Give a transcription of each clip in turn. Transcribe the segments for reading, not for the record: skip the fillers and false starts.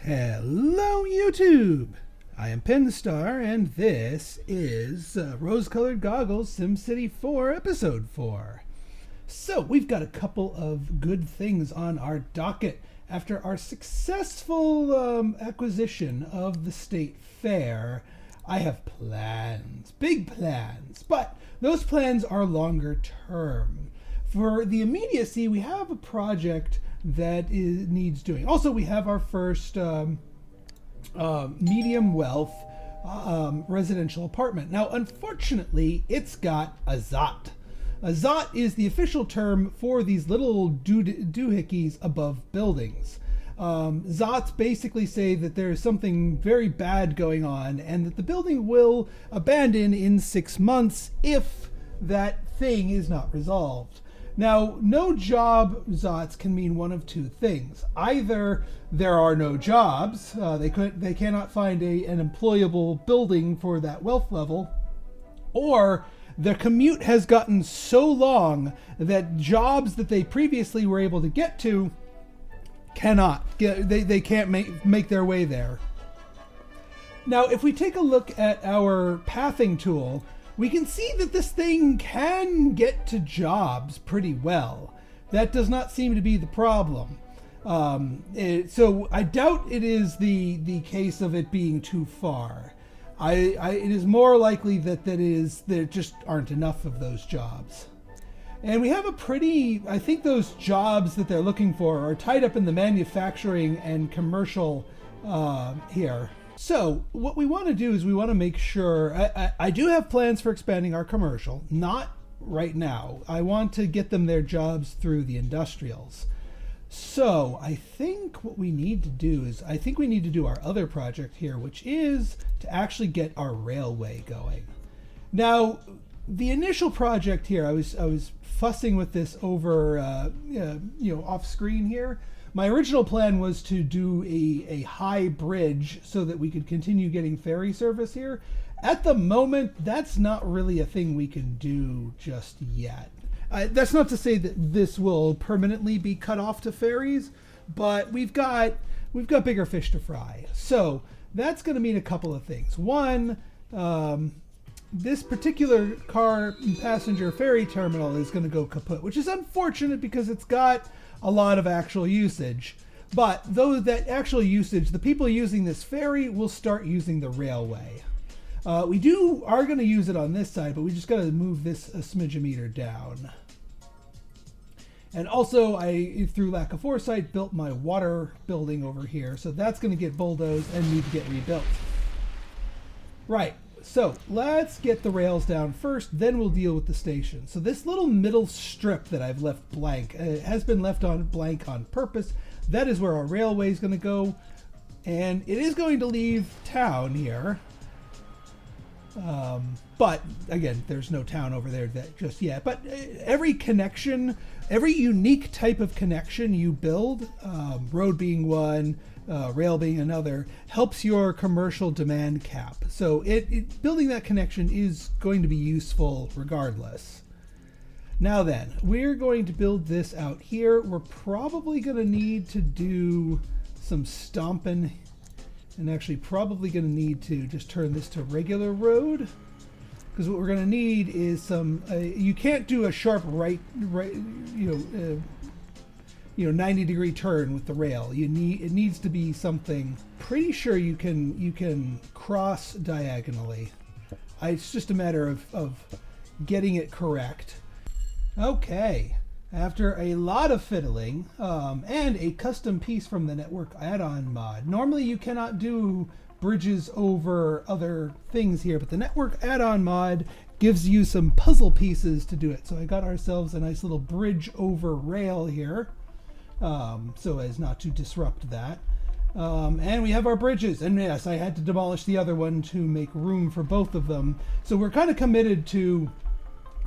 Hello YouTube! I am Pinstar and this is Rose-Colored Goggles SimCity 4 Episode 4. So we've got a couple of good things on our docket after our successful acquisition of the State Fair. I have plans, big plans, but those plans are longer term. For the immediacy, we have a project that needs doing. Also, we have our first medium wealth residential apartment. Now, unfortunately, it's got a ZOT. A ZOT is the official term for these little doohickeys above buildings. ZOTs basically say that there's something very bad going on and that the building will abandon in 6 months if that thing is not resolved. Now, no job ZOTs can mean one of two things. Either there are no jobs, they cannot find an employable building for that wealth level, or the commute has gotten so long that jobs that they previously were able to get to they can't make their way there. Now, if we take a look at our pathing tool, we can see that this thing can get to jobs pretty well. That does not seem to be the problem. So I doubt it is the case of it being too far. It is more likely that there just aren't enough of those jobs. And we have I think those jobs that they're looking for are tied up in the manufacturing and commercial here. So what we want to do is we want to make sure, I do have plans for expanding our commercial, not right now. I want to get them their jobs through the industrials. So I think what we need to do is, I think we need to do our other project here, which is to actually get our railway going. Now, the initial project here, I was fussing with this over, off screen here. My original plan was to do a high bridge so that we could continue getting ferry service here. At the moment, that's not really a thing we can do just yet. That's not to say that this will permanently be cut off to ferries, but we've got bigger fish to fry. So that's going to mean a couple of things. One, this particular car passenger ferry terminal is going to go kaput, which is unfortunate because it's got a lot of actual usage. But though that actual usage, the people using this ferry will start using the railway. We are going to use it on this side, but we just got to move this a smidge-a-meter down. And also, I, through lack of foresight, built my water building over here, so that's going to get bulldozed and need to get rebuilt. Right. So let's get the rails down first, then we'll deal with the station. So this little middle strip that I've left blank has been left on blank on purpose. That is where our railway is going to go, and it is going to leave town here. But again, there's no town over there just yet. But every connection, every unique type of connection you build, road being one, rail being another, helps your commercial demand cap. So building that connection is going to be useful regardless. Now then, we're going to build this out here. We're probably going to need to do some stomping, and actually probably going to need to just turn this to regular road, because what we're going to need is some, you can't do a sharp right 90-degree turn with the rail. It needs to be something, pretty sure you can cross diagonally. It's just a matter of getting it correct. Okay, after a lot of fiddling and a custom piece from the network add-on mod. Normally you cannot do bridges over other things here, but the network add-on mod gives you some puzzle pieces to do it. So I got ourselves a nice little bridge over rail here. So as not to disrupt that. And we have our bridges, and yes, I had to demolish the other one to make room for both of them. So we're kind of committed to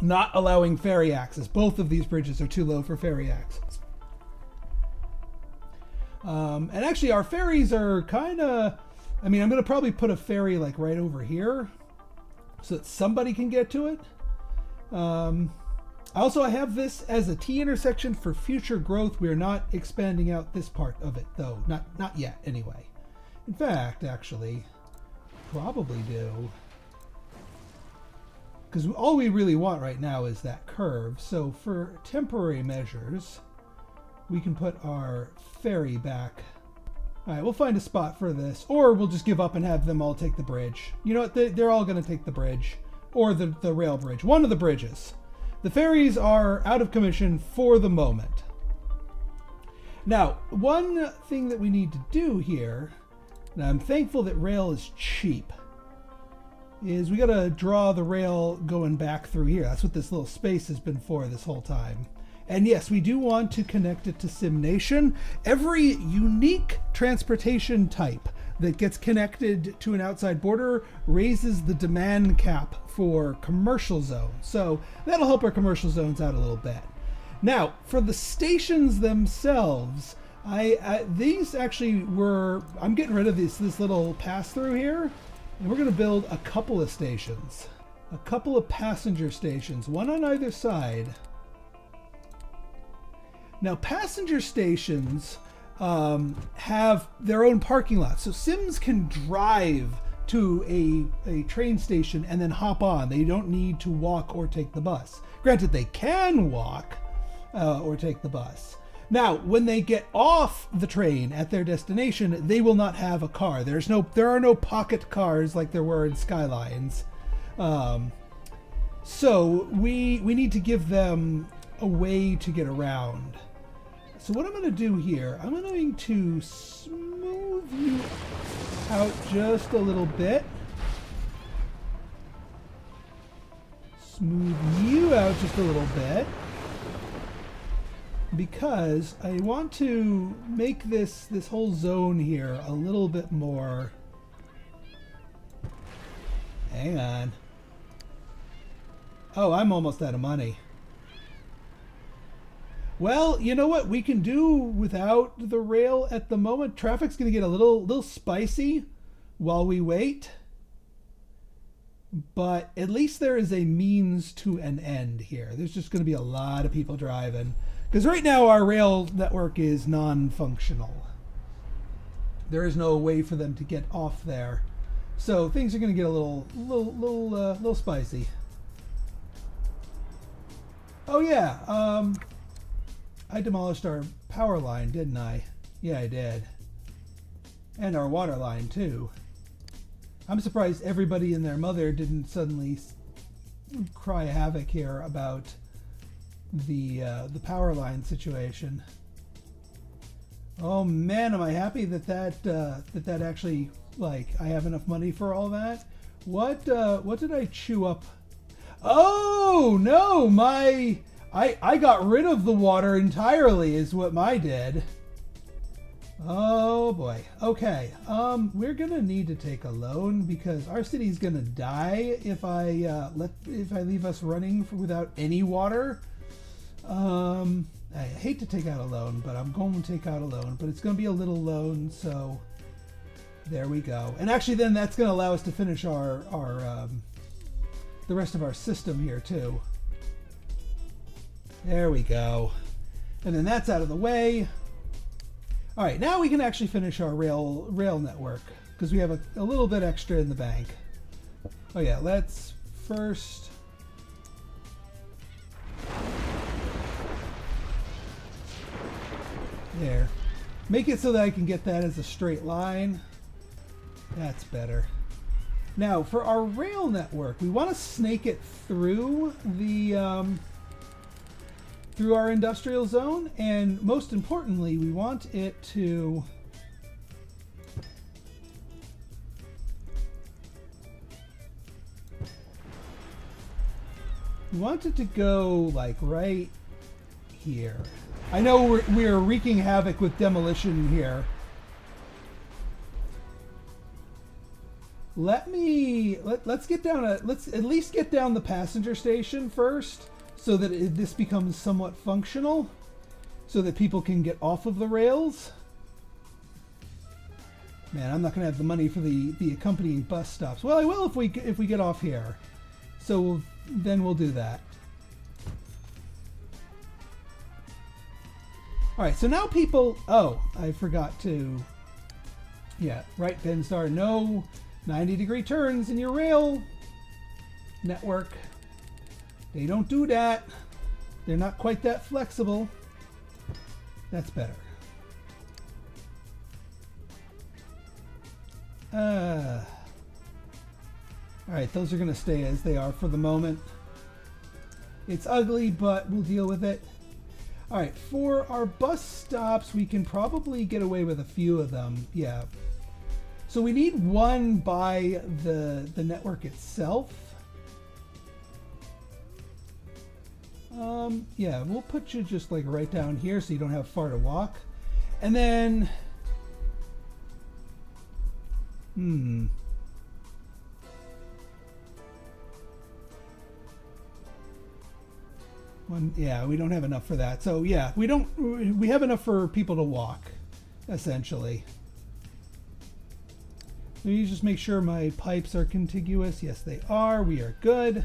not allowing ferry access. Both of these bridges are too low for ferry access. And actually our ferries are kind of, I'm going to probably put a ferry like right over here so that somebody can get to it. Also, I have this as a T-intersection for future growth. We are not expanding out this part of it, though. Not yet, anyway. In fact, actually, probably do. Because all we really want right now is that curve. So for temporary measures, we can put our ferry back. All right, we'll find a spot for this, or we'll just give up and have them all take the bridge. You know what? They're all going to take the bridge, or the rail bridge. One of the bridges. The ferries are out of commission for the moment. Now, one thing that we need to do here, and I'm thankful that rail is cheap, is we got to draw the rail going back through here. That's what this little space has been for this whole time. And yes, we do want to connect it to SimNation. Every unique transportation type that gets connected to an outside border raises the demand cap for commercial zones. So that'll help our commercial zones out a little bit. Now, for the stations themselves, these actually were, I'm getting rid of this little pass through here, and we're going to build a couple of stations, a couple of passenger stations, one on either side. Now, passenger stations have their own parking lot, so Sims can drive to a train station and then hop on. They don't need to walk or take the bus. Granted, they can walk or take the bus. Now, when they get off the train at their destination, they will not have a car. There are no pocket cars like there were in Skylines. So we need to give them a way to get around. So what I'm going to do here, I'm going to smooth you out just a little bit. Smooth you out just a little bit. Because I want to make this whole zone here a little bit more. Hang on. Oh, I'm almost out of money. Well, you know what we can do without the rail at the moment? Traffic's going to get a little spicy while we wait. But at least there is a means to an end here. There's just going to be a lot of people driving. Because right now our rail network is non-functional. There is no way for them to get off there. So things are going to get a little spicy. Oh yeah, I demolished our power line, didn't I? Yeah, I did. And our water line too. I'm surprised everybody and their mother didn't suddenly cry havoc here about the power line situation. Oh man, am I happy that actually, like, I have enough money for all that. What did I chew up? Oh no, I got rid of the water entirely is what my did. Oh boy. Okay. We're gonna need to take a loan because our city's gonna die if I leave us running without any water. I hate to take out a loan, but I'm going to take out a loan, but it's going to be a little loan, so there we go. And actually then that's going to allow us to finish our the rest of our system here too. There we go. And then that's out of the way. All right, now we can actually finish our rail network because we have a little bit extra in the bank. Oh yeah, let's first... There. Make it so that I can get that as a straight line. That's better. Now, for our rail network, we want to snake it through the through our industrial zone, and most importantly, we want it to go like right here. I know we're wreaking havoc with demolition here. Let's get down let's at least get down the passenger station first so that this becomes somewhat functional so that people can get off of the rails. Man, I'm not gonna have the money for the accompanying bus stops. Well, I will if we get off here. So then we'll do that. All right, so now people, oh, I forgot to Yeah, right, Pinstar. No 90-degree turns in your rail network. They don't do that. They're not quite that flexible. That's better. All right, those are going to stay as they are for the moment. It's ugly, but we'll deal with it. All right, for our bus stops, we can probably get away with a few of them. Yeah. So we need one by the network itself. Yeah, we'll put you just like right down here so you don't have far to walk. And then, yeah, we don't have enough for that. So yeah, we have enough for people to walk, essentially. Let me just make sure my pipes are contiguous. Yes, they are. We are good.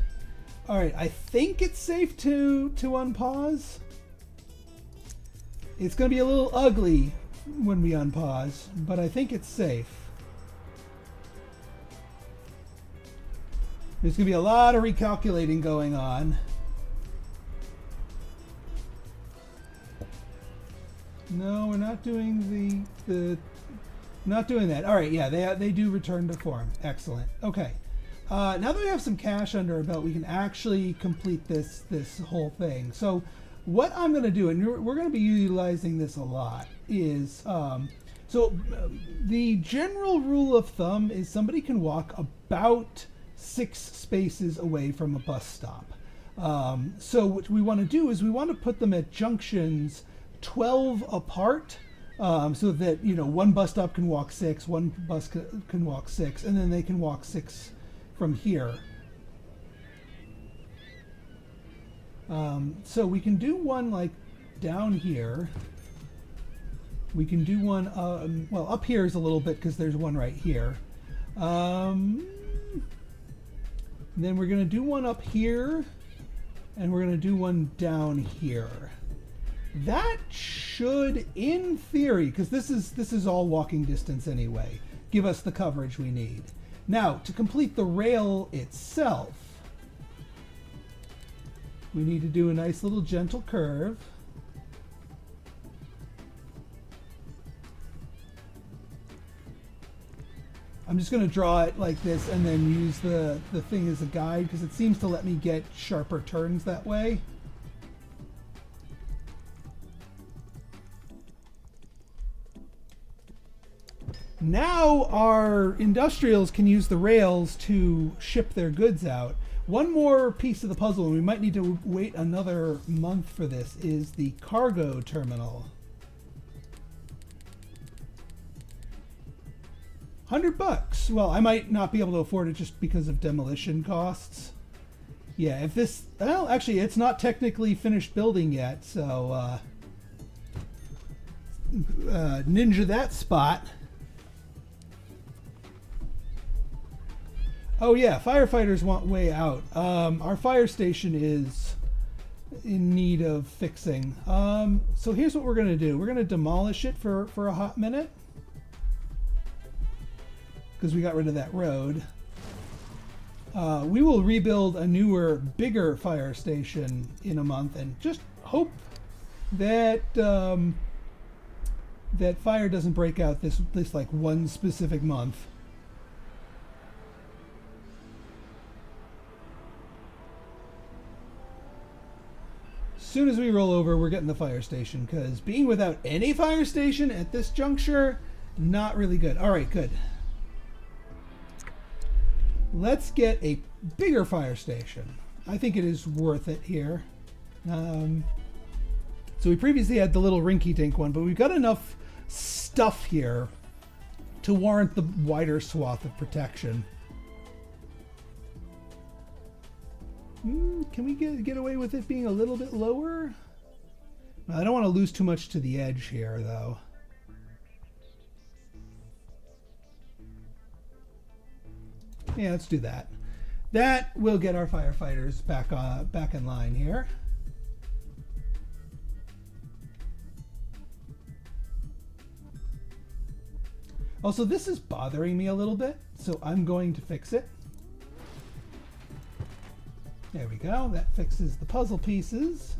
All right, I think it's safe to unpause. It's going to be a little ugly when we unpause, but I think it's safe. There's going to be a lot of recalculating going on. No, we're not doing not doing that. All right, yeah, they do return to form. Excellent. Okay. Now that we have some cash under our belt, we can actually complete this whole thing. So what I'm going to do, and we're going to be utilizing this a lot, is the general rule of thumb is somebody can walk about 6 spaces away from a bus stop. So what we want to do is we want to put them at junctions 12 apart, so that, you know, one bus stop can walk 6, one bus can walk 6, and then they can walk 6 from here. So we can do one like down here. We can do one, well, up here is a little bit because there's one right here. Then we're going to do one up here, and we're going to do one down here. That should, in theory, because this is all walking distance anyway, give us the coverage we need. Now, to complete the rail itself, we need to do a nice little gentle curve. I'm just going to draw it like this and then use the thing as a guide because it seems to let me get sharper turns that way. Now our industrials can use the rails to ship their goods out. One more piece of the puzzle, and we might need to wait another month for this, is the cargo terminal. $100. Well, I might not be able to afford it just because of demolition costs. Yeah, if this, well, actually, it's not technically finished building yet, so ninja that spot. Oh yeah, firefighters want way out. Our fire station is in need of fixing. So here's what we're gonna do. We're gonna demolish it for a hot minute because we got rid of that road. We will rebuild a newer, bigger fire station in a month and just hope that that fire doesn't break out this like one specific month. As soon as we roll over, we're getting the fire station, because being without any fire station at this juncture, not really good. All right, good. Let's get a bigger fire station. I think it is worth it here. So we previously had the little rinky-dink one, but we've got enough stuff here to warrant the wider swath of protection. Can we get away with it being a little bit lower? I don't want to lose too much to the edge here, though. Yeah, let's do that. That will get our firefighters back in line here. Also, this is bothering me a little bit, so I'm going to fix it. There we go. That fixes the puzzle pieces.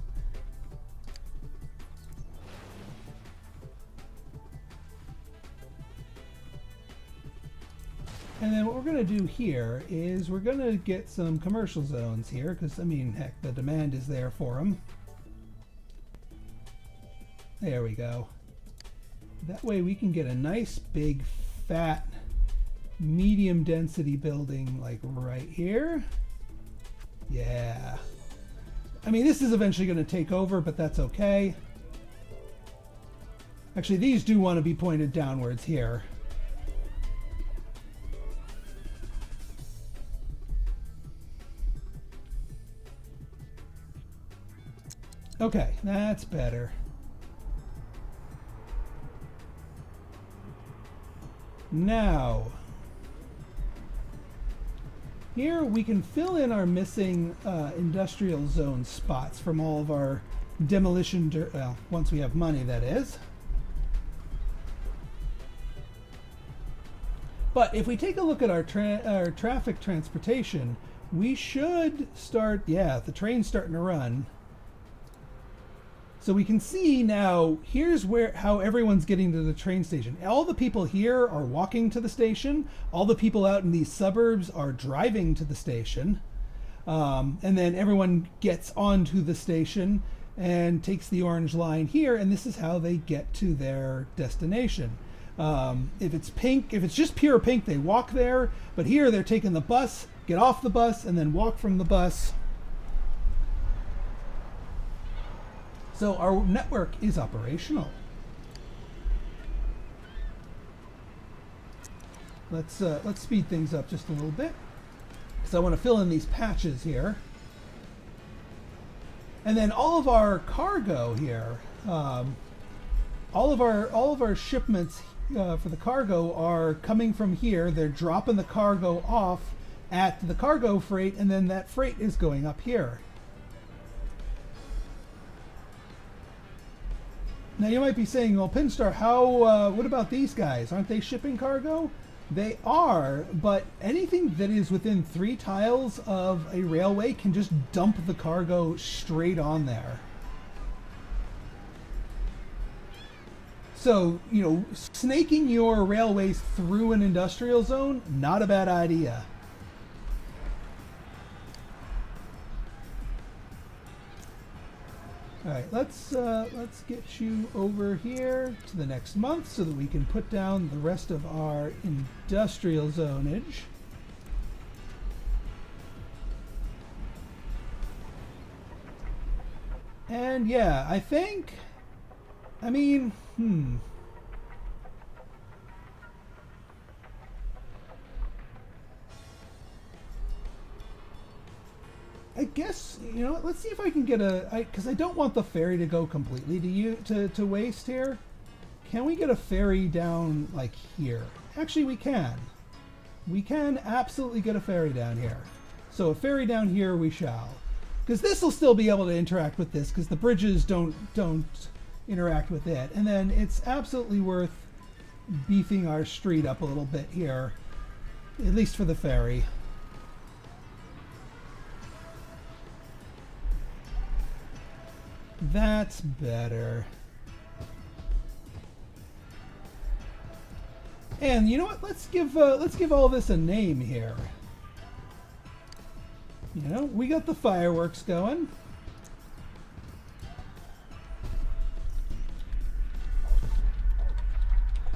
And then what we're going to do here is we're going to get some commercial zones here because, I mean, heck, the demand is there for them. There we go. That way we can get a nice big fat medium density building like right here. Yeah. I mean, this is eventually going to take over, but that's okay. Actually, these do want to be pointed downwards here. Okay, that's better. Now, here we can fill in our missing industrial zone spots from all of our demolition, well, once we have money, that is. But if we take a look at our traffic transportation, we should start, yeah, the train's starting to run. So we can see now, here's how everyone's getting to the train station. All the people here are walking to the station. All the people out in these suburbs are driving to the station. And then everyone gets onto the station and takes the orange line here, and this is how they get to their destination. If it's pink, if it's just pure pink, they walk there. But here they're taking the bus, get off the bus, and then walk from the bus. So our network is operational. Let's speed things up just a little bit, because I want to fill in these patches here. And then all of our cargo here, all of our shipments for the cargo are coming from here. They're dropping the cargo off at the cargo freight, and then that freight is going up here. Now you might be saying, well, Pinstar, what about these guys? Aren't they shipping cargo? They are, but anything that is within 3 tiles of a railway can just dump the cargo straight on there. So, you know, snaking your railways through an industrial zone, not a bad idea. All right, let's get you over here to the next month so that we can put down the rest of our industrial zonage. And yeah, I think, I mean, I guess, you know, let's see if I can get because I don't want the ferry to go completely to waste here. Can we get a ferry down like here? Actually, we can. We can absolutely get a ferry down here. So a ferry down here we shall. Because this will still be able to interact with this, because the bridges don't interact with it. And then it's absolutely worth beefing our street up a little bit here, at least for the ferry. That's better. And you know what? Let's give all this a name here. You know, we got the fireworks going.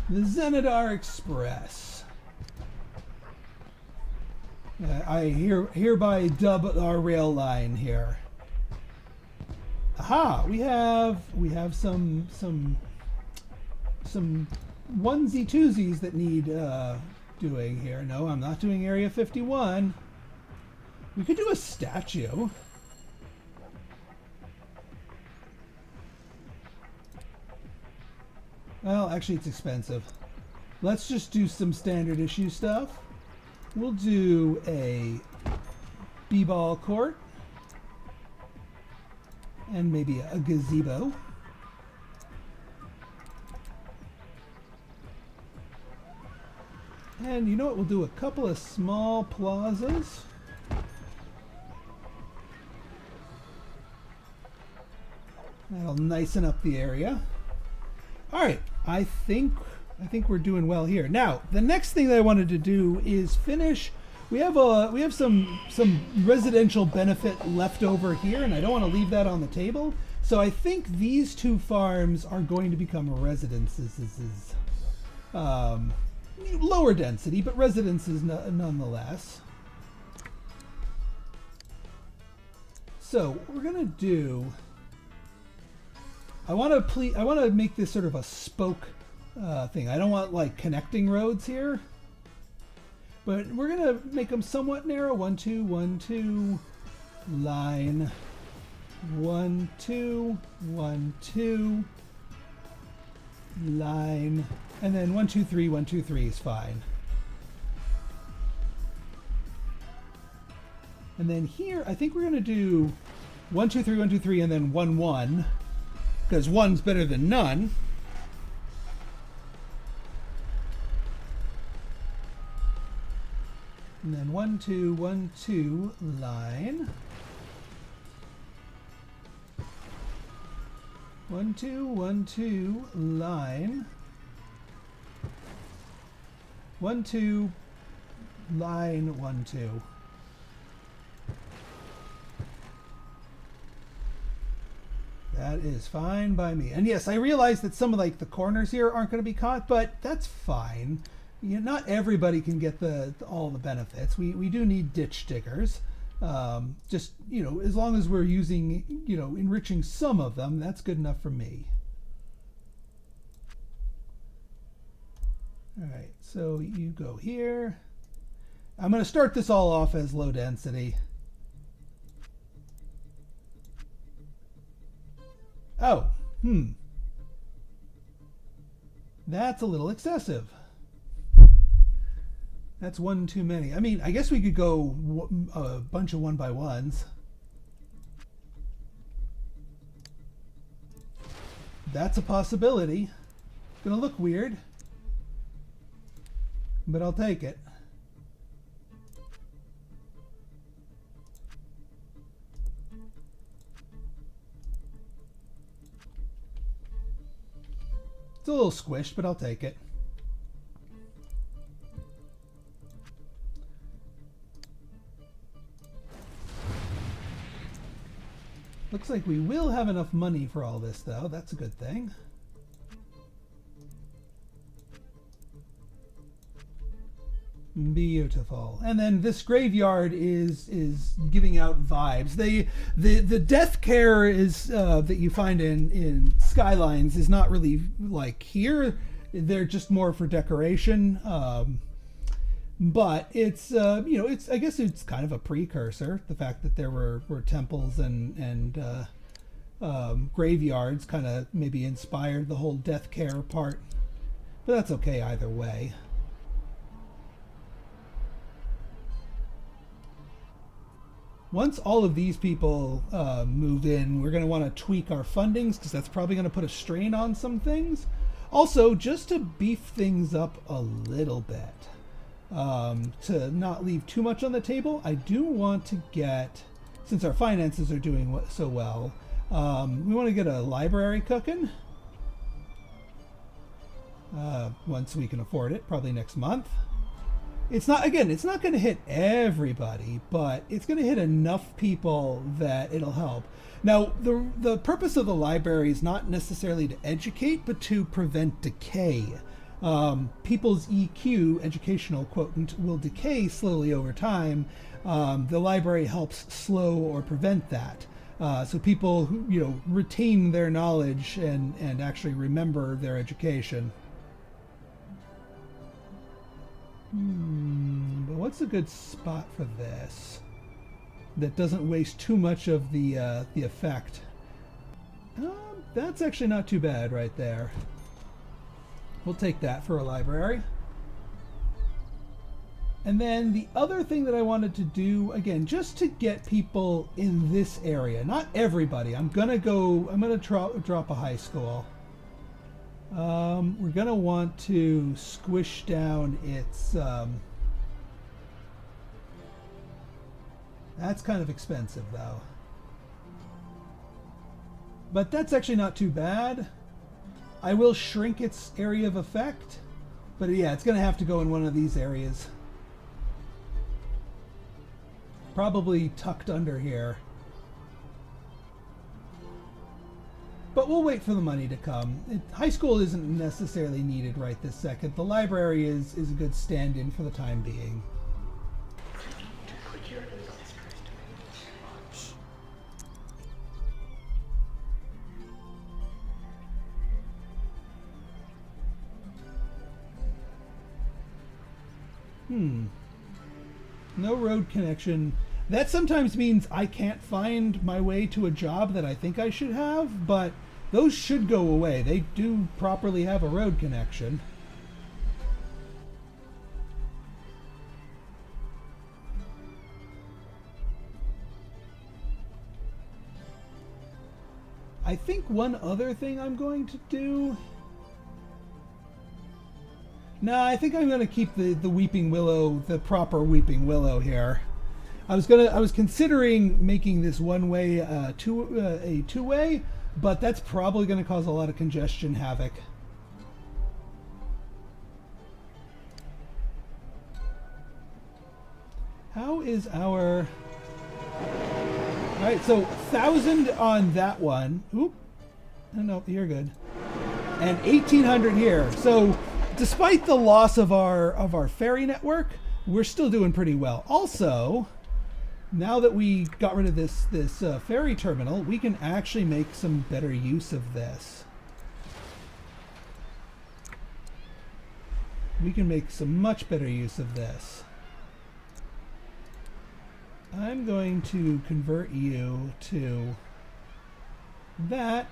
The Zenadar Express. I hereby dub our rail line here. Aha! We have some onesie twosies that need doing here. No, I'm not doing Area 51. We could do a statue. Well, actually, it's expensive. Let's just do some standard issue stuff. We'll do a b-ball court. And maybe a gazebo. And you know what? We'll do a couple of small plazas. That'll nicen up the area. All right, I think we're doing well here. Now, the next thing that I wanted to do is finish. We have some residential benefit left over here, and I don't want to leave that on the table. So I think these two farms are going to become residences. Lower density, but residences nonetheless. So what we're gonna do. I want to make this sort of a spoke thing. I don't want like connecting roads here, but we're gonna make them somewhat narrow. 1, 2, 1, 2, line. 1, 2, 1, 2, line, and then 1, 2, 3, 1, 2, 3 is fine. And then here, I think we're gonna do 1, 2, 3, 1, 2, 3, and then 1, 1. Because 1's better than none. And then 1, 2, 1, 2, line. 1, 2, 1, 2, line. 1, 2, line, 1, 2. That is fine by me. And yes, I realize that some of like the corners here aren't going to be caught, but that's fine. You know, not everybody can get all the benefits. We do need ditch diggers. Just, you know, as long as we're using, you know, enriching some of them, that's good enough for me. All right, so you go here. I'm going to start this all off as low density. Oh, that's a little excessive. That's one too many. I mean, I guess we could go a bunch of 1x1s. That's a possibility. Gonna look weird, but I'll take it. It's a little squished, but I'll take it. Looks like we will have enough money for all this, though. That's a good thing. Beautiful. And then this graveyard is giving out vibes. The death care is that you find in Skylines is not really like here. They're just more for decoration. But it's you know, it's, I guess it's kind of a precursor. The fact that there were temples and graveyards kind of maybe inspired the whole death care part. But that's okay either way. Once all of these people move in, we're going to want to tweak our fundings because that's probably going to put a strain on some things. Also, just to beef things up a little bit, to not leave too much on the table, I do want to get, since our finances are doing so well, we want to get a library cooking. Once we can afford it, probably next month. It's not, again, it's not going to hit everybody, but it's going to hit enough people that it'll help. Now, the purpose of the library is not necessarily to educate, but to prevent decay. People's EQ, educational quotient, will decay slowly over time. The library helps slow or prevent that. So people who, you know, retain their knowledge and actually remember their education. But what's a good spot for this that doesn't waste too much of the effect? That's actually not too bad right there. We'll take that for a library. And then the other thing that I wanted to do, again, just to get people in this area, not everybody. I'm gonna drop a high school. We're going to want to squish down its... that's kind of expensive, though. But that's actually not too bad. I will shrink its area of effect. But yeah, it's going to have to go in one of these areas. Probably tucked under here. But we'll wait for the money to come. High school isn't necessarily needed right this second. The library is a good stand-in for the time being. No road connection. That sometimes means I can't find my way to a job that I think I should have, but those should go away. They do properly have a road connection. I think one other thing I'm going to do... No, I think I'm going to keep the Weeping Willow, the proper Weeping Willow here. I was considering making this one-way a two-way, but that's probably going to cause a lot of congestion havoc. How is our... All right, so 1,000 on that one. Oop. No, you're good. And 1,800 here. So despite the loss of our ferry network, we're still doing pretty well. Also, now that we got rid of this ferry terminal, we can actually make some better use of this. We can make some much better use of this. I'm going to convert you to that,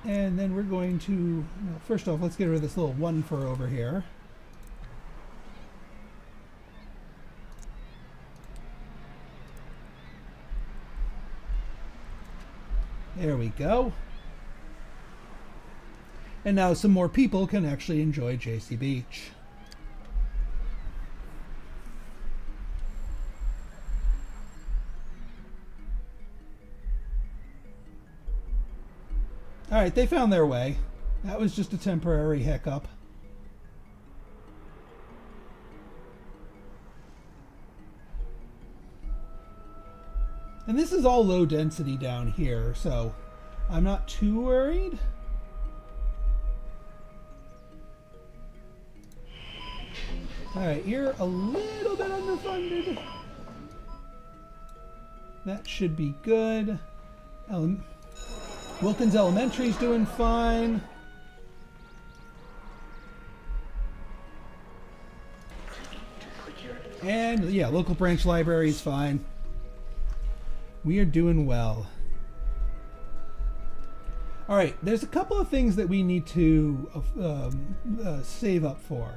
and then we're going to, well, first off, let's get rid of this little one for over here. There we go. And now some more people can actually enjoy JC Beach. All right, they found their way. That was just a temporary hiccup. And this is all low density down here, so I'm not too worried. All right, you're a little bit underfunded. That should be good. Wilkins Elementary's doing fine. And yeah, local branch library is fine. We are doing well. All right, there's a couple of things that we need to save up for.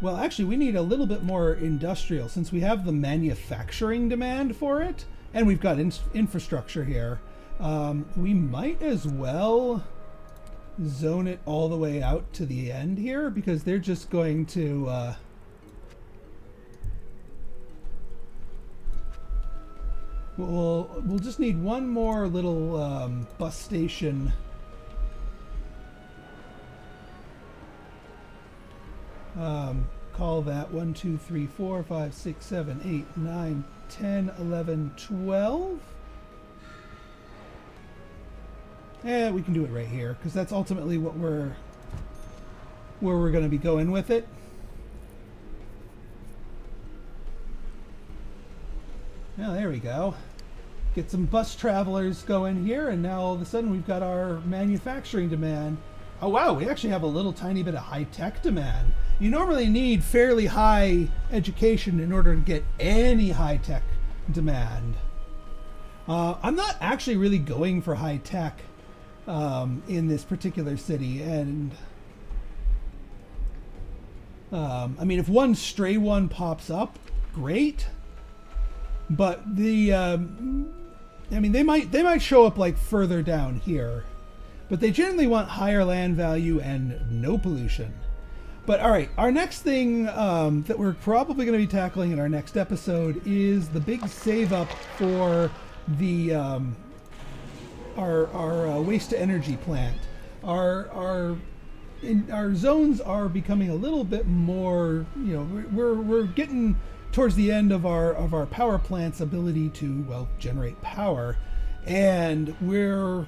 Well, actually, we need a little bit more industrial since we have the manufacturing demand for it, and we've got infrastructure here. We might as well zone it all the way out to the end here because they're just going to we'll just need one more little bus station. Call that 1, 2, 3, 4, 5, 6, 7, 8, 9, 10, 11, 12. Yeah, we can do it right here because that's ultimately what where we're going to be going with it. Now there we go. Get some bus travelers going here, and now all of a sudden we've got our manufacturing demand. Oh wow, we actually have a little tiny bit of high-tech demand. You normally need fairly high education in order to get any high-tech demand. I'm not actually really going for high-tech in this particular city, and I mean, if one stray one pops up, great. But the I mean, they might show up like further down here. but they generally want higher land value and no pollution. But all right, our next thing that we're probably going to be tackling in our next episode is the big save up for the our waste to energy plant. Our zones are becoming a little bit more, you know, we're getting towards the end of our power plant's ability to, well, generate power, and we're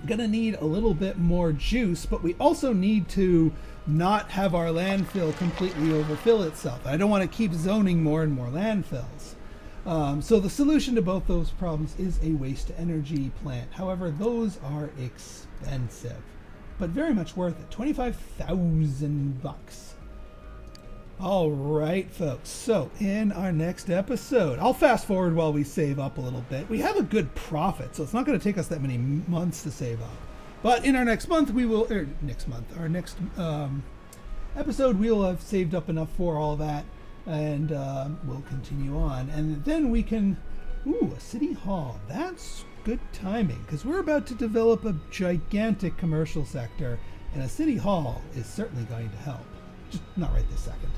gonna need a little bit more juice, but we also need to not have our landfill completely overfill itself. I don't want to keep zoning more and more landfills. So the solution to both those problems is a waste to energy plant. However, those are expensive, but very much worth it. 25,000 bucks. All right, folks. So in our next episode, I'll fast forward while we save up a little bit. We have a good profit, so it's not going to take us that many months to save up. But in our next month, our next episode, we'll have saved up enough for all that, and we'll continue on. And then we can, a city hall. That's good timing, because we're about to develop a gigantic commercial sector, and a city hall is certainly going to help. Just not right this second.